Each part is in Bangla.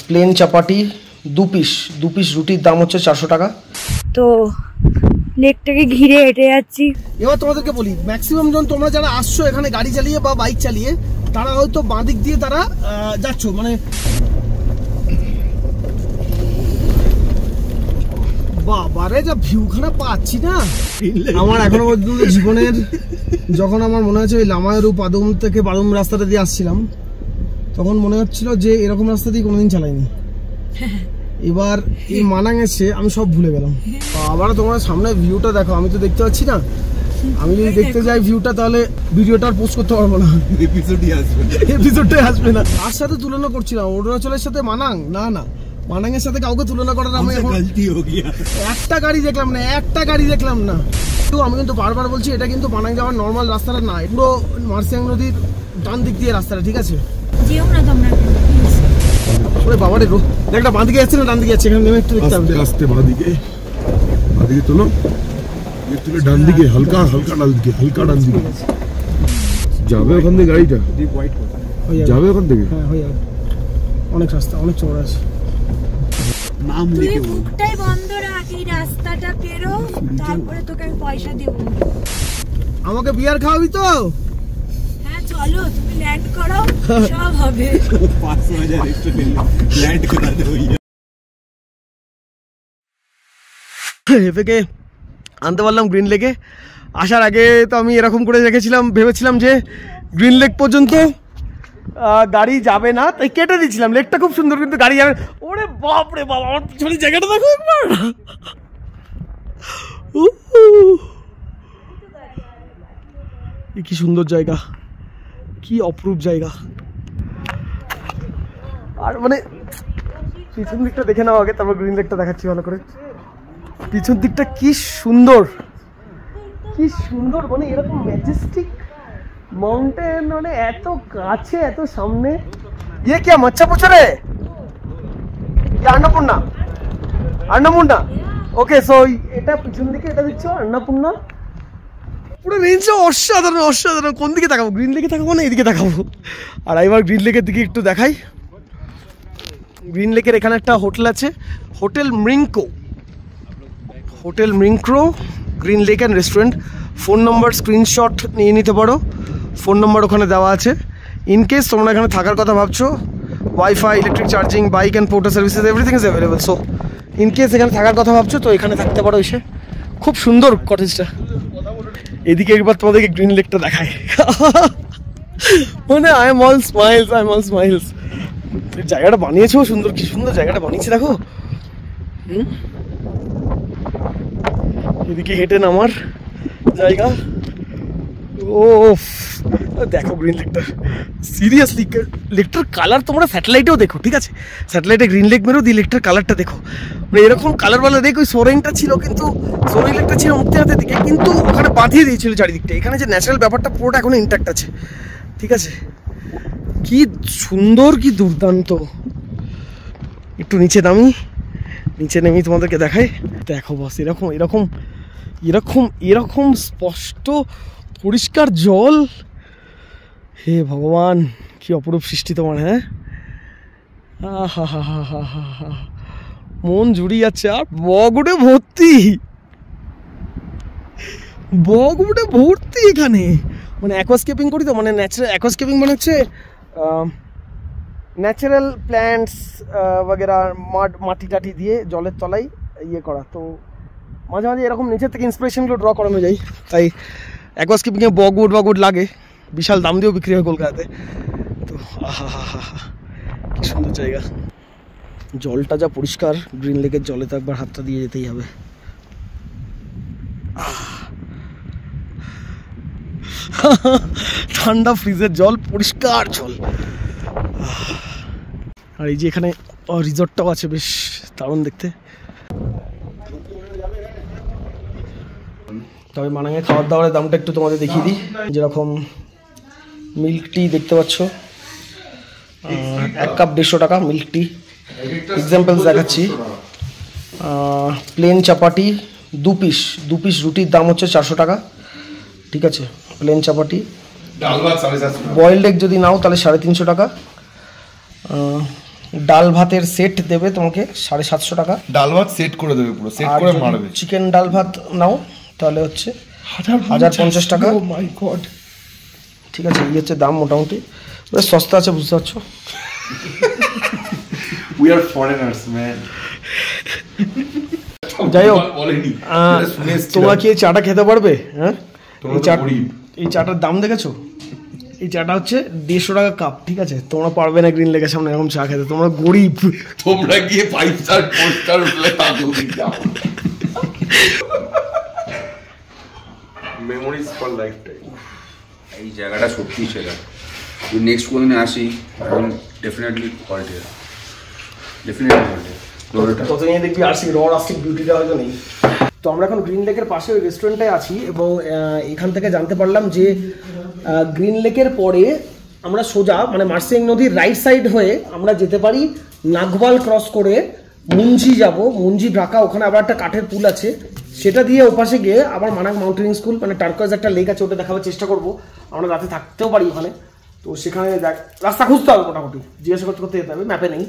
প্লেন চাপাটি 2 পিস রুটির দাম হচ্ছে 400 টাকা। তো লেকটাকে ঘিরে হেঁটে যাচ্ছি। এবার তোমাদেরকে বলি, ম্যাক্সিমাম জন তোমরা যারা আসছো এখানে গাড়ি চালিয়ে বা বাইক চালিয়ে, তারা হয়তো বাঁ দিক দিয়ে তারা যাচ্ছ, মানে বাবারে যা ভিউখানা পাচ্ছি না। আমার এখনো পর্যন্ত জীবনের যখন আমার মনে হচ্ছে ওই লামায়রু পাদুম থেকে বাদুম রাস্তাটা দিয়ে আসছিলাম, তখন মনে হচ্ছিল যে এরকম রাস্তা দিয়ে কোনোদিন চালাইনি। এবার এই মানাং এসে আমি সব ভুলে গেলাম। আবার তোমার সামনে ভিউটা দেখো, আমি তো দেখতে পাচ্ছি না। আমি যদি দেখতে যাই ভিউটা, তাহলে ভিডিওটা আর পোস্ট করতে পারবো না, এপিসোডটাই আসবে না। তার সাথে তুলনা করছিলাম অরুণাচলের সাথে মানাং, না না মানাং এর সাথে কাউকে তুলনা করার আমি এখন একটা গাড়ি দেখলাম না। তো আমি কিন্তু বারবার বলছি, এটা কিন্তু মানাং যাওয়ার নর্মাল রাস্তাটা না, পুরো মার্সিয়াং নদীর ডান দিক দিয়ে রাস্তাটা, ঠিক আছে? যেও না তোমরা। ওরে বাবা রে, একটা বাঁ দিকে যাচ্ছে না ডান দিকে যাচ্ছে, এখানে নেমে একটু দেখতে হবে। আস্তে বাঁ দিকে তোলো, তুলে ডান দিকে হালকা ডান দিকে, ডান দিকে যাবে। ওখান থেকে গাড়িটা যাবে ওখান থেকে। হ্যাঁ হয়ে যাবে, অনেক রাস্তা, অনেক চওড়া আছে। নাম লিখে মুখটাই বন্ধ রাখ, এই রাস্তাটা পেরো, তারপরে তোকে আমি পয়সা দেব। আমাকে বিয়ার খাওয়াবি তো? হ্যাঁ চলো, তুমি ল্যান্ড করো, সব হবে। 500,000 এক্সট্রা ল্যান্ড করা দেবো। হেফেকে আনতে পারলাম গ্রিন লেকে। আসার আগে তো আমি এরকম করে রেখেছিলাম, ভেবেছিলাম যে গ্রিন লেক পর্যন্ত গাড়ি যাবে না, তাই কেটে দিয়েছিলাম। লেকটা খুব সুন্দর, কিন্তু গাড়ি যাবে। ওরে বাপ রে বাপ, আমার পিছনে জায়গাটা দেখো একবার, কি সুন্দর জায়গা, কি অপরূপ জায়গা। আর মানে পিছন দিকটা দেখে নাও আগে, তারপর গ্রিন লেকটা দেখাচ্ছি ভালো করে। পিছন দিকটা কি সুন্দর, মানে এরকম ম্যাজেস্টিক মাউন্টেন, মানে এত কাছে, এত সামনে। ইয়ে কি মচ্ছা পুছো রে, अन्नपूर्णा। ওকে, সো এটা পিছন দিকে, এটা দেখছো अन्नपूर्णा। পুরো রেঞ্জটা অসাধারণ। কোন দিকে তাকাবো? গ্রিন লেকে তাকাবো না এদিকে তাকাবো? আর এবার গ্রিন লেকের দিকে একটু দেখাই। গ্রিন লেকের এখানে একটা হোটেল আছে, হোটেল মিঙ্ক্রো green lake and restaurant. Phone number screenshot নিয়ে নিতে পারো, ফোন নম্বর ওখানে দেওয়া আছে। ইনকেস তোমরা এখানে থাকার কথা ভাবছো, wifi, electric charging, bike and porter services everything is available. So ইনকেস এখানে থাকার কথা ভাবছো তো এখানে থাকতে পারো এসে। খুব সুন্দর কটেজটা। এদিকে একবার তোমাদেরকে গ্রিন লেকটা দেখায়, মানে আই এম অল স্মাইলস। জায়গাটা বানিয়েছো সুন্দর, কি সুন্দর জায়গাটা বানিয়েছে দেখো। এদিকে হেঁটে নামার জায়গা। ও দেখো গ্রিন লেকটা, সিরিয়াসলি লেকটার কালার তোমরা স্যাটেলাইটেও দেখো, ঠিক আছে? স্যাটেলাইটে গ্রিন লেক মেরেও দিয়ে লেকটার কালারটা দেখো, মানে এরকম কালারওয়ালা দেখো। ওই সোরেংটা ছিল, কিন্তু সোরেং লেকটা ছিল মুক্তি হাতের দিকে, কিন্তু ওখানে বাঁধিয়ে দিয়েছিল চারিদিকটা। এখানে যে ন্যাচারাল ব্যাপারটা পুরোটা এখনো ইন্ট্যাক্ট আছে, ঠিক আছে? কি সুন্দর, কি দুর্দান্ত। একটু নিচে নেমেই তোমাদেরকে দেখাই। দেখো বস, এরকম স্পষ্ট পরিষ্কার জল। হে ভগবান, কি অপরূপ সৃষ্টি তোমার। হ্যাঁ, মন জুড়িয়ে যাচ্ছে। আর বগ উঠে ভর্তি এখানে। মানে অ্যাকোয়াস্কেপিং করি তো, মানে ন্যাচারাল অ্যাকোয়াস্কেপিং মানে হচ্ছে ন্যাচারাল প্ল্যান্টস বগেরা, মাটি টাটি দিয়ে জলের তলায় ইয়ে করা। তো মাঝে মাঝে এরকম নিচের থেকে ইন্সপিরেশনগুলো ড্র করানো যায়। তাই অ্যাকোয়াস্কেপিংয়ে বগউড লাগে, বিশাল দাম দিয়েও বিক্রি হয় কলকাতাতে। তো কি সুন্দর জায়গা, জলটা যা পরিষ্কার। গ্রিন লেকের জলে তো একবার হাতটা দিয়ে যেতেই হবে। ঠান্ডা ফ্রিজের জল, পরিষ্কার জল। আর এই যে এখানে রিসর্টটাও আছে, বেশ দারুণ দেখতে। তবে মানাঙে খাবার দাবারের দামটা একটু তোমাদের দেখিয়ে দিই। যেরকম মিল্ক টি দেখতে পাচ্ছ, 1 কাপ 150 টাকা মিল্ক টি। এক্সাম্পলস দেখাচ্ছি। প্লেন চাপাটি 2 পিস রুটির দাম হচ্ছে 400 টাকা, ঠিক আছে? প্লেন চাপাটি। বয়েলড এগ যদি নাও তাহলে 350 টাকা। ডাল ভাতের সেট দেবে তোমাকে 750 টাকা। ডাল ভাত সেট করে দেবে, পুরো সেট করে মারবে। চিকেন ডাল ভাত নাও তাহলে হচ্ছে 1050 টাকা। ও মাই গড, ঠিক আছে, এই হচ্ছে দাম, মোটামুটি বেশ সস্তা আছে, বুঝতে পারছো। We are foreigners man. যাই হোক, তোমরা কি এই চাটা খেতে পারবে? হ্যাঁ, এই চাটার দাম দেখেছো? এই চাটা হচ্ছে 150 টাকা কাপ, ঠিক আছে? তোমরা পারবে না গ্রিন লেকের সামনে এরকম চা খেতে, তোমরা গরিব। তোমরা গিয়ে 5 স্টার 4 স্টার হোটেলে থাকো। Memories for life time. এই জায়গাটা সত্যি সেরা। যদি নেক্সট কোনদিন আসি definitely call here, definitely call here. ততদিনে দেখবি আসি র রাস্টিক বিউটিটা হয়তো নেই। তো আমরা এখন গ্রিন লেকের পাশে ওই রেস্টুরেন্টে আছি এবং এখান থেকে জানতে পারলাম যে গ্রিন লেকের পরে আমরা সোজা মানে মার্সিয়াং নদীর রাইট সাইড হয়ে আমরা যেতে পারি নাগবাল ক্রস করে মুঞ্জি যাব, মুঞ্জি ঢাকা, ওখানে আবার একটা কাঠের পুল আছে, সেটা দিয়ে ওপাশে গিয়ে আবার মানাং মাউন্টেনিং স্কুল মানে টার্কোয়েজ একটা লেক আছে, ওটা দেখাবার চেষ্টা করবো। আমরা রাতে থাকতেও পারি ওখানে, তো সেখানে রাস্তা খুঁজতে হবে, মোটামুটি জিজ্ঞাসা করতে করতে যেতে হবে, ম্যাপে নেই।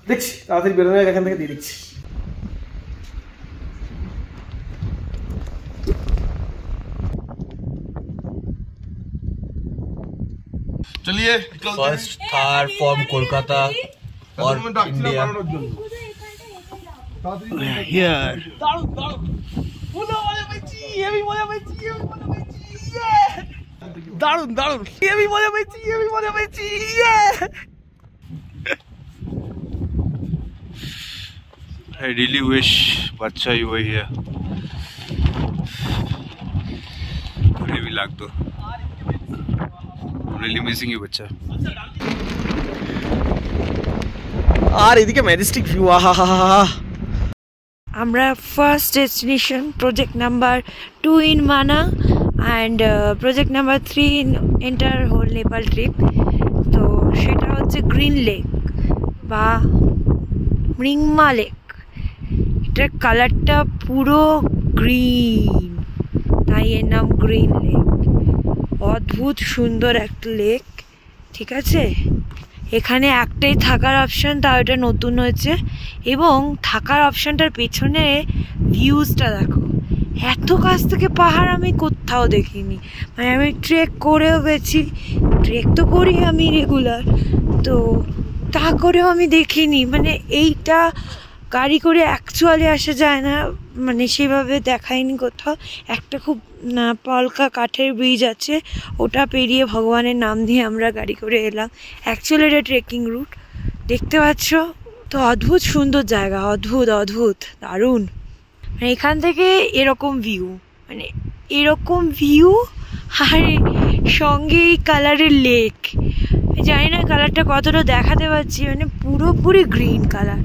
দেখছি তাড়াতাড়ি বেরোনো এখান থেকে দিয়ে দিচ্ছি। चलिए फर्स्ट थार फ्रॉम कोलकाता और इंडिया हियर। দারুন দারুন, আমি মজা পেয়েছি, আমি মজা পেয়েছি। I really wish Bacha you were here. Today we like to. Really missing you, Bacha. আর এদিকে ম্যাজেস্টিক ভিউ, আহা হা হা। আমরা first destination project number 2 in Mana and project number 3 in entire whole Nepal trip. তো সেটা হচ্ছে গ্রিন লেক বা মৃংমা লেক। এটার কালারটা পুরো গ্রিন, তাই এর নাম গ্রিন লেক। অদ্ভুত সুন্দর একটা লেক, ঠিক আছে? এখানে একটাই থাকার অপশান, তাও এটা নতুন হয়েছে, এবং থাকার অপশানটার পেছনে ভিউজটা দেখো, এত কাছ থেকে পাহাড় আমি কোথাও দেখিনি। মানে আমি ট্রেক করেও গেছি, ট্রেক তো করি আমি রেগুলার, তো তা করেও আমি দেখিনি। মানে এইটা গাড়ি করে অ্যাকচুয়ালি আসা যায় না, মানে সেভাবে দেখায়নি কোথাও। একটা খুব পলকা কাঠের ব্রিজ আছে, ওটা পেরিয়ে ভগবানের নাম দিয়ে আমরা গাড়ি করে এলাম। অ্যাকচুয়ালি এটা ট্রেকিং রুট, দেখতে পাচ্ছ তো। অদ্ভুত সুন্দর জায়গা, অদ্ভুত অদ্ভুত দারুণ। মানে এখান থেকে এরকম ভিউ, মানে এরকম ভিউ, আর সঙ্গে এই কালারের লেক। জানি না কালারটা কতটা দেখাতে পারছি, মানে পুরোপুরি গ্রিন কালার।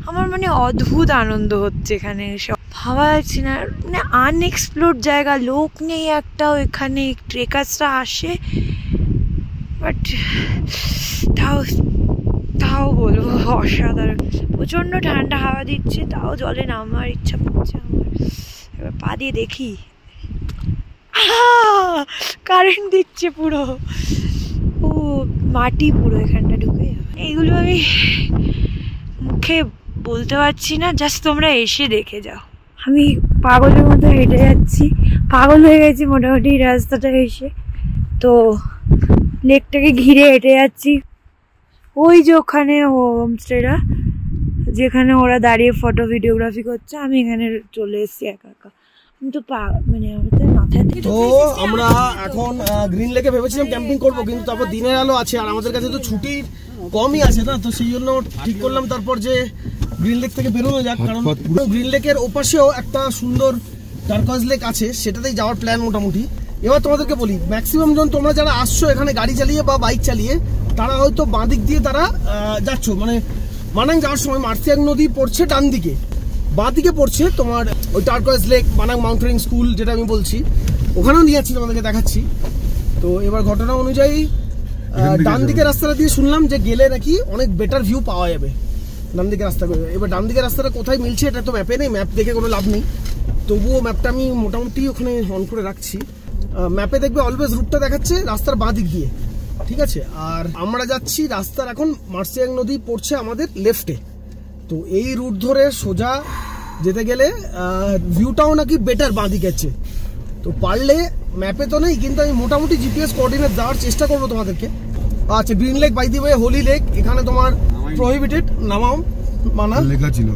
আমার মানে অদ্ভুত আনন্দ হচ্ছে এখানে, সব ভাবা যাচ্ছে না। মানে আনএক্সপ্লোর্ড জায়গা, লোক নেই একটাও এখানে, ট্রেকার্সরা আসে, বাট তাও বলবো অসাধারণ। প্রচণ্ড ঠান্ডা হাওয়া দিচ্ছে, তাও জলে নামার ইচ্ছা করছে আমার। এবার পা দিয়ে দেখি, কারেন্ট দিচ্ছে পুরো, ও মাটি পুরো এখানটা ঢুকে যাবে। এইগুলো আমি মুখে বলতে পারছি না, জাস্ট তোমরা এসে দেখে যাও। আমি পাগলের মতো হেঁটে যাচ্ছি, পাগল হয়ে গেছি মোটামুটি রাস্তাটা এসে। তো লেকটাকে ঘিরে হেঁটে যাচ্ছি। ওই যে ওখানে হোমস্টেটা, যেখানে ওরা দাঁড়িয়ে ফটো ভিডিওগ্রাফি করছে, আমি এখানে চলে এসেছি একা একা। আমি তো মানে আমাদের মাথায়। তো আমরা এখন গ্রিন লেকে ভেবেছিলাম ক্যাম্পিং করবো, কিন্তু তারপর দিনের আলো আছে আর আমাদের কাছে তো ছুটি কমই আছে না, তো সেই জন্য ঠিক করলাম তারপর যে গ্রিন লেক থেকে বেরোনো যাক। কারণ গ্রিন লেকের ওপাশেও একটা সুন্দর টার্কোয়েজ লেক আছে, সেটাতেই যাওয়ার প্ল্যান মোটামুটি। এবার তোমাদেরকে বলি, ম্যাক্সিমাম জন তোমরা যারা আসছো এখানে গাড়ি চালিয়ে বা বাইক চালিয়ে, তারা হয়তো বাঁ দিক দিয়ে তারা যাচ্ছ, মানে মানাং যাওয়ার সময় মার্সিয়াং নদী পড়ছে ডান দিকে, বাঁ দিকে পড়ছে তোমার ওই টার্কোয়েজ লেক, মানাং মাউন্টেনিং স্কুল যেটা আমি বলছি, ওখানেও নিয়ে যাচ্ছি, তোমাদেরকে দেখাচ্ছি। তো এবার ঘটনা অনুযায়ী ডান দিকে রাস্তাটা দিয়ে শুনলাম যে গেলে নাকি অনেক বেটার ভিউ পাওয়া যাবে ডান দিকে রাস্তা করে। এবার ডান দিকে রাস্তাটা কোথায় মিলছে এটা তো ম্যাপে নেই, ম্যাপ দেখে কোনো লাভ নেই, তবুও ম্যাপটা আমি মোটামুটি ওখানে অন করে রাখছি। ম্যাপে দেখবে অলওয়েজ রুটটা দেখাচ্ছে রাস্তার বাঁ দিক দিয়ে, ঠিক আছে। আর আমরা যাচ্ছি রাস্তার এখন মার্সিয়াং নদী পড়ছে আমাদের লেফটে, তো এই রুট ধরে সোজা যেতে গেলে ভিউটাও নাকি বেটার বাঁ দিকে আছে। তো পারলে ম্যাপে তো নেই, কিন্তু আমি মোটামুটি জিপিএস কোঅর্ডিনেট দেওয়ার চেষ্টা করবো তোমাদেরকে। আচ্ছা, Green Lake by the way, Holy Lake, এখানে তোমার প্রহিবিটেড নামাও মানা লেখা ছিল।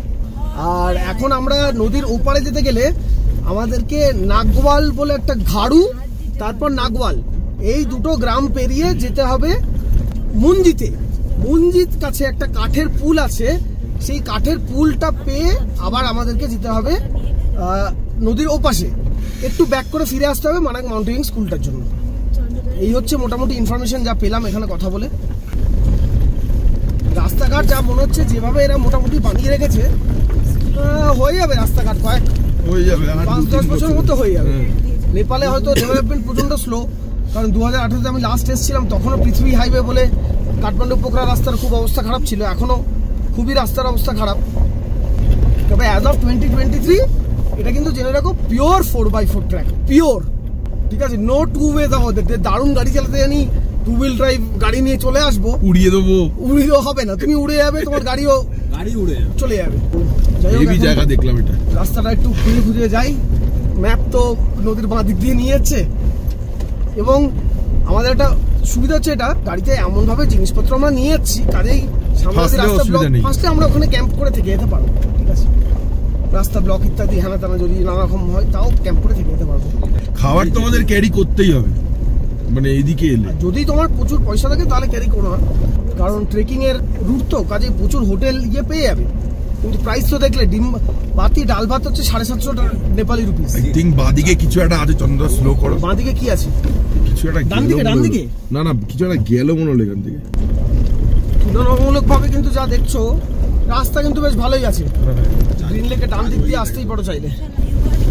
আর এখন আমরা নদীর ওপারে যেতে গেলে আমাদেরকে নাগওয়াল বলে একটা ঘাড়ু, তারপর নাগওয়াল, এই দুটো গ্রাম পেরিয়ে যেতে হবে মুঞ্জিতে। মুঞ্জিত কাছে একটা কাঠের পুল আছে, সেই কাঠের পুলটা পেয়ে আবার আমাদেরকে যেতে হবে নদীর ওপাশে, একটু ব্যাক করে ফিরে আসতে হবে মানাং মাউন্টেনিং স্কুলটার জন্য। এই হচ্ছে মোটামুটি ইনফরমেশন যা পেলাম এখানে কথা বলে। রাস্তাঘাট যা মনে হচ্ছে যেভাবে এরা মোটামুটি বানিয়ে রেখেছে, হয়ে যাবে রাস্তাঘাট হয়ে যাবে 5-10 বছরের মতো হয়ে যাবে। নেপালে হয়তো ডেভেলপমেন্ট প্রচন্ড স্লো, কারণ 2018-তে আমি লাস্ট এসেছিলাম, তখনও পৃথিবী হাইওয়ে বলে কাঠমান্ডু পোখরা রাস্তার খুব অবস্থা খারাপ ছিল, এখনও খুবই রাস্তার অবস্থা খারাপ। তবে অ্যাজ অফ 2023 এটা কিন্তু জেনে রাখো পিওর 4x4 ট্র্যাক, পিওর, ঠিক আছে, নো টু ওয়ে। দারুণ গাড়ি চালাতে জানি, 2 হুইল ড্রাইভ গাড়ি নিয়ে চলে আসবো, উড়িয়ে দেবো, উড়িয়ে হবে না, তুমি উড়ে যাবে, তোমার গাড়িও উড়ে চলে যাবে। জায়গা দেখলাম, এটা রাস্তাটা একটু ঘুরে ঘুরে যাই, ম্যাপ তো নদীর বাঁ দিক দিয়ে নিয়ে যাচ্ছে। এবং আমাদের একটা সুবিধা হচ্ছে, এটা গাড়িতে এমন ভাবে জিনিসপত্র আমরা নিয়ে যাচ্ছি, কাজেই সামনে রাস্তা ব্লক, ফার্স্টে আমরা ওখানে ক্যাম্প করে থেকে যেতে পারবো, ঠিক আছে। রাস্তা ব্লক ইত্যাদি হ্যানা টানা যদি নানা রকম হয়, তাও ক্যাম্প করে থেকে যেতে পারবো। খাবার তো আমাদের ক্যারি করতেই হবে, মানে এইদিকে এলে। যদি তোমার প্রচুর পয়সা থাকে তাহলে ক্যারি করো না, কারণ ট্রেকিং এর রুট তো, কাজে প্রচুর হোটেল পেয়ে যাবে। কিন্তু প্রাইস তো দেখলে, ডিম বাতি ডাল ভাত হচ্ছে 750 নেপালি রুপিস। আই থিং বাঁদিকে কিছু একটা আছে, চন্দ্র স্লো করো। বাঁদিকে কি আছে? কিছু একটা ডান দিকে না কিছু একটা গেল মনে হলো এখান থেকে। তুলনামূলক ভাবে কিন্তু যা দেখছো, রাস্তা কিন্তু বেশ ভালোই আছে। গ্রিন লেকে ডান দিক দিয়ে আসতেই পারো চাইলে।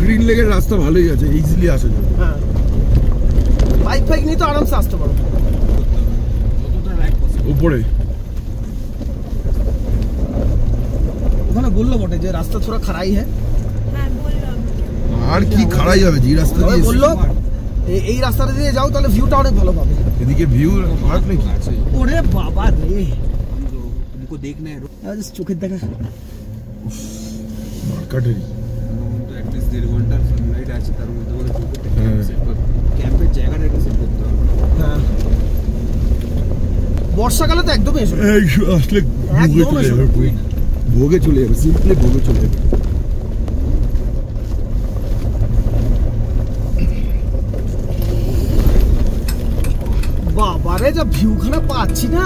গ্রিন লেকের রাস্তা ভালোই আছে, ইজিলি আসা যাবে। হ্যাঁ, বাইক নিয়ে তো আরামসে আসতে পারো। উপরে ওখানে বললো বটে যে রাস্তা থোড়া খারাই হ্যাঁ, আর কি খারাই হবে, যে রাস্তা দিয়ে বললো এই রাস্তাটা দিয়ে যাও, তাহলে ভিউটা অনেক ভালো পাবে। এদিকে ভিউ খারাপ নাকি? ওরে বাবা রে, तुमको देखना है চোখের দেখা মার্কেটেরই এটলিস্ট 1.5 ঘন্টা সানলাইট আছে, তার মধ্যে বলে ক্যাম্পের জায়গাটা একটু সেট করতে হবে। হ্যাঁ, বর্ষাকালে তো একদমই এসো, আসলে ভোগে চলে যাবে, সিম্পলি ভোগে চলে যাবে। বাবারে যা ভিউখানা পাচ্ছি না,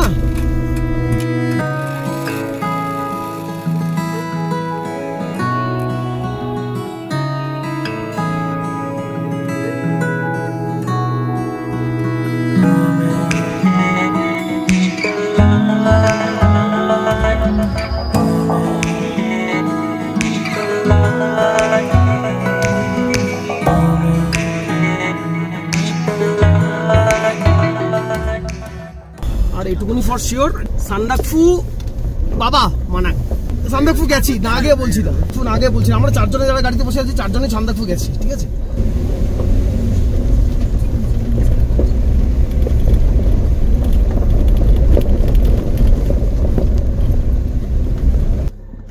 এটুকুনি ফর শিওর। সান্দাকফু বাবা মানাং, সান্দাকফু গেছি না, আগে বলছিলাম আমরা 4 জনে যারা গাড়িতে বসে আছি, 4 জনে সান্দাকফু গেছি, ঠিক আছে।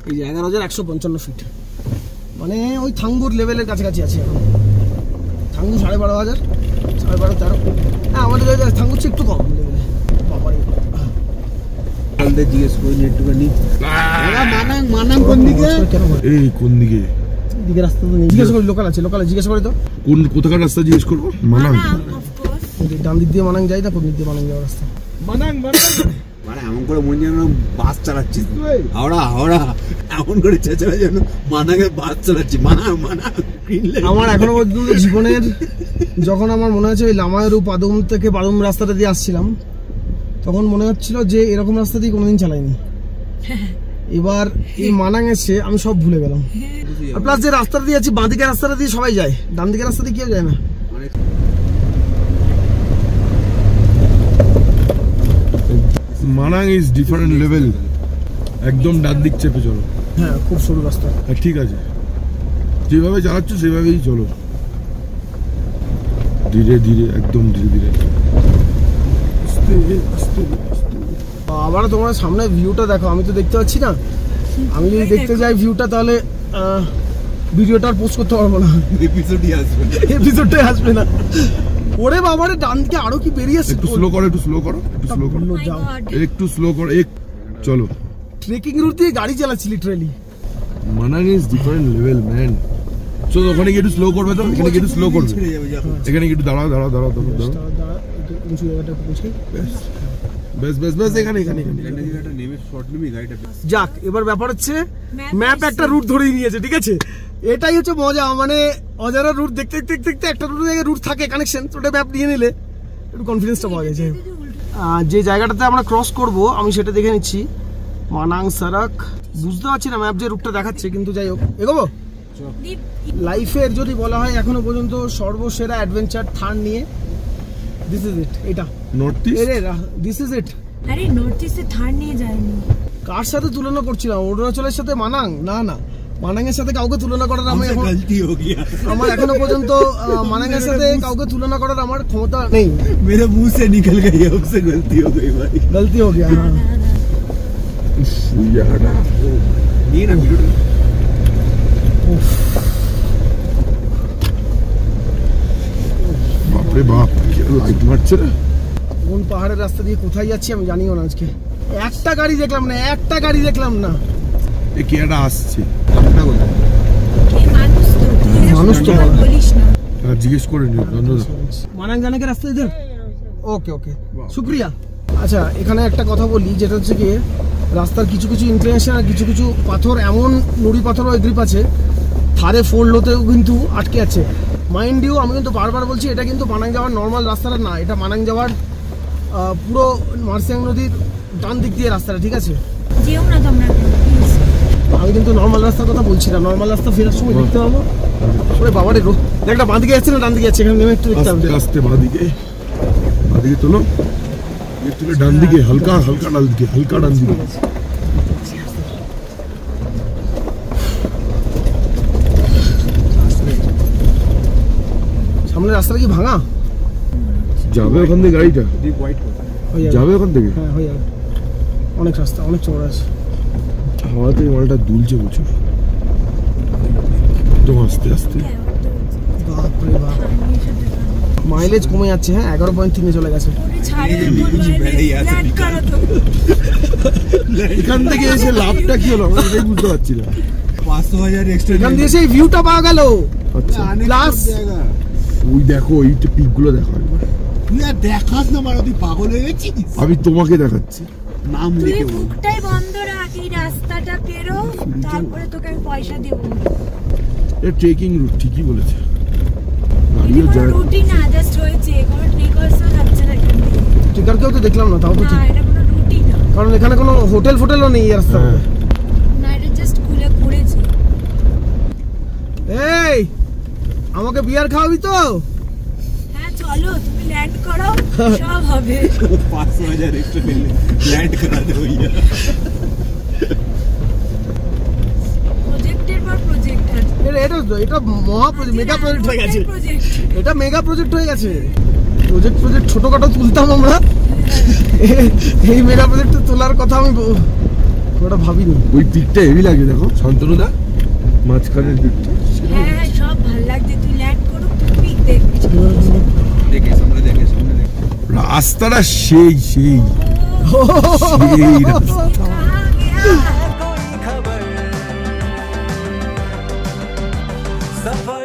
এই যে 11,155 ফিট, মানে ওই থাঙ্গুর লেভেলের কাছাকাছি আছে এখন। থাঙ্গু 12,500, 12,500-13। হ্যাঁ, আমাদের থাঙ্গুর চেয়ে একটু কম লেভেলে। জিজ্ঞেস করি একটুখানি মানাং কোন দিকে, এই কোন দিকে দিকে রাস্তা তো নেই, জিজ্ঞেস করি, লোকাল জিজ্ঞেস করি তো কোথাকার রাস্তা জিজ্ঞেস করবো। মানাং, ডান দিক দিয়ে মানাং যাই না, কোন দিক দিয়ে মানাং যাওয়ার রাস্তা? মানাং মানে এমন করে মনে যেন বাস চালাচ্ছিস, হাওড়া এমন করে চেঁচানো যেন মানাঙে বাস চালাচ্ছি। আমার এখনো পর্যন্ত জীবনের, যখন আমার মনে হচ্ছে ওই লামায়রু পাদুম থেকে বাদুম রাস্তাটা দিয়ে আসছিলাম, তখন মনে হচ্ছিল যে এরকম রাস্তা দিয়ে কোনোদিন চালাইনি। এবার এই মানাং এসে আমি সব ভুলে গেলাম। আর প্লাস যে রাস্তাটা দিয়ে আছি, বাঁ দিকের রাস্তাটা দিয়ে সবাই যায়, ডান দিকের রাস্তা দিয়ে কেউ যায় না। মানাং ইজ ডিফারেন্ট লেভেল, একদম ডান দিক চেপে চলো। হ্যাঁ, খুব সরু রাস্তা। হ্যাঁ, ঠিক আছে, যেভাবে চালাচ্ছ সেভাবেই চলো, ধীরে ধীরে, একদম ধীরে ধীরে। আবার তোমরা সামনে ভিউটা দেখো, আমি তো দেখতে পাচ্ছি না। আমি যদি দেখতে যাই ভিউটা তাহলে ভিডিওটা আর পোস্ট করতে পারবো না, এপিসোডটাই আসবে না। ওরে বাবারে ডান দিকে আরো কি বেরিয়ে আসছে। একটু স্লো করো, একটু স্লো করো, একটু স্লো করো, একটু স্লো করো। চলো ট্রেকিং রুট দিয়ে গাড়ি চালাচ্ছি literally. Manang is different level man. চলো ওখানে গিয়ে একটু স্লো করবে তো, এখানে গিয়ে একটু স্লো করবে, এখানে গিয়ে একটু দাঁড়াও দাঁড়াও দাঁড়াও দাঁড়াও দাঁড়াও। বেশ এখানে যাক, এবার ব্যাপার হচ্ছে ম্যাপ একটা রুট ধরেই নিয়েছে, ঠিক আছে। এটাই হচ্ছে মজা, মানে অজানা রুট দেখতে দেখতে দেখতে একটা রুট থাকে কানেকশন, ওটা ম্যাপ নিয়ে নিলে একটু কনফিডেন্সটা পাওয়া যায়। যে জায়গাটাতে আমরা ক্রস করব আমি সেটা দেখে নিচ্ছি, মানাং সড়ক। বুঝতে পারছি না ম্যাপ যে রুটটা দেখাচ্ছে, কিন্তু যাই হোক এগোবো। লাইফের যদি বলা হয় এখনো পর্যন্ত সর্বসেরা অ্যাডভেঞ্চার থার নিয়ে দিস ইজ ইট। এটা north east, this is it. আরে নর্থ ইস্টে থার নিয়ে যায়নি। কার সাথে তুলনা করছিলাম? অরুণাচলের সাথে মানাং? না না, মানাং এর সাথে কাউকে তুলনা করার আমার এখনো পর্যন্ত মানাং এর সাথে কাউকে তুলনা করার আমার ক্ষমতা নেই। मेरे मुंह से निकल गई, हमसे गलती हो गई भाई, गलती हो गया। ये ना वीडियो বাপরে বাপ, কি লাইট মারছে রে। কোন পাহাড়ের রাস্তা দিয়ে কোথায় যাচ্ছি আমি জানিও না। আজকে একটা গাড়ি দেখলাম না, একটা গাড়ি দেখলাম না। এ কি একটা আসছে, মানুষ তো বলিস না। জিজ্ঞেস করে নি। ধন্যবাদ। মানাং জানে কে রাস্তা ইধার? ওকে ওকে, শুক্রিয়া। আচ্ছা, এখানে একটা কথা বলি, যেটা হচ্ছে কি রাস্তার কিছু কিছু ইনক্লিনেশন আর কিছু কিছু পাথর, এমন নুড়ি পাথরও এগ্রিপ আছে থারে ফোল্ড হতেও কিন্তু আটকে আছে। মাইন্ড ইউ, আমি কিন্তু বারবার বলছি এটা কিন্তু মানাং যাওয়ার নর্মাল রাস্তাটা না, এটা মানাং যাওয়ার পুরো মার্সিয়াং নদীর ডান দিক দিয়ে রাস্তাটা, ঠিক আছে। যেও না তোমরা, আমি কিন্তু নর্মাল রাস্তার কথা বলছি না, নর্মাল রাস্তা ফেরার সময় দেখতে পাবো। ওরে বাবারে, একটা বাঁ দিকে যাচ্ছে না ডান দিকে যাচ্ছে, এখানে নেমে একটু দেখতে হবে। আস্তে বাঁদিকে তোলো, তুলে ডান দিকে, হালকা হালকা ডান দিকে, হালকা ডান দিকে। সামনে রাস্তাটা কি ভাঙা? যাবে ওখান থেকে গাড়িটা, যাবে ওখান থেকে। হ্যাঁ হয়ে যাবে, অনেক রাস্তা, অনেক চওড়া আছে। হাওয়াতে মালটা দুলছে প্রচুর, একদম আস্তে আস্তে। বাপরে বাপ, মাইলেজ কমে যাচ্ছে। হ্যাঁ 11.3 চলে গেছে। এখান থেকে এসে লাভটা কি হলো আমি এটাই বুঝতে পারছি না। 500,000 এক্সট্রা এখান দিয়ে সেই ভিউটা পাওয়া গেল। আচ্ছা, প্লাস ওই দেখো, ওই পিক গুলো দেখো একবার। তুই আর দেখাস না মারা, তুই পাগল হয়ে গেছিস। আমি তোমাকে দেখাচ্ছি। নাম তুই লিখে বল, মুখটাই বন্ধ রাখ, এই রাস্তাটা পেরো, তারপরে তোকে আমি পয়সা দেব। এটা ট্রেকিং রুট, ঠিকই বলেছে। এটা কোনো রুটই না, জাস্ট হয়েছে, কোনো ট্রেকার্সও যাচ্ছে না এখান দিয়ে। ট্রেকার কেউ তো দেখলাম না, তাও তো না, ঠিক, এটা কোনো রুটই না। কারণ এখানে কোনো হোটেল ফোটেলও নেই এই রাস্তাতে। না, এটা জাস্ট খুলে ঘুরেছে। এই, আমাকে বিয়ার খাওয়াবি তো? হ্যাঁ চলো, তুমি ল্যান্ড করো, সব হবে। 500,000 এক্সট্রা নিলে ল্যান্ড করা দে भैया। প্রজেক্টের পর প্রজেক্ট আছে। এটা মহা মেগা প্রজেক্ট হয়ে গেছে। প্রজেক্ট এটা মেগা প্রজেক্ট হয়ে গেছে। প্রজেক্ট ছোটখাটো তুলতাম আমরা, এই মেগা প্রজেক্ট তোলার কথা আমি ওটা ভাবিনি। ওই দিকটা হেভি লাগে, দেখো শান্তনুদা, মাঝখানের দিকটা। হ্যাঁ সব ভালো লাগছে, তুই ল্যান্ড করো, তুই দেখবি। দেখে সামনে দেখে, সামনে দেখে রাস্তাটা সেই সেই সেই রাস্তা। खबर सफर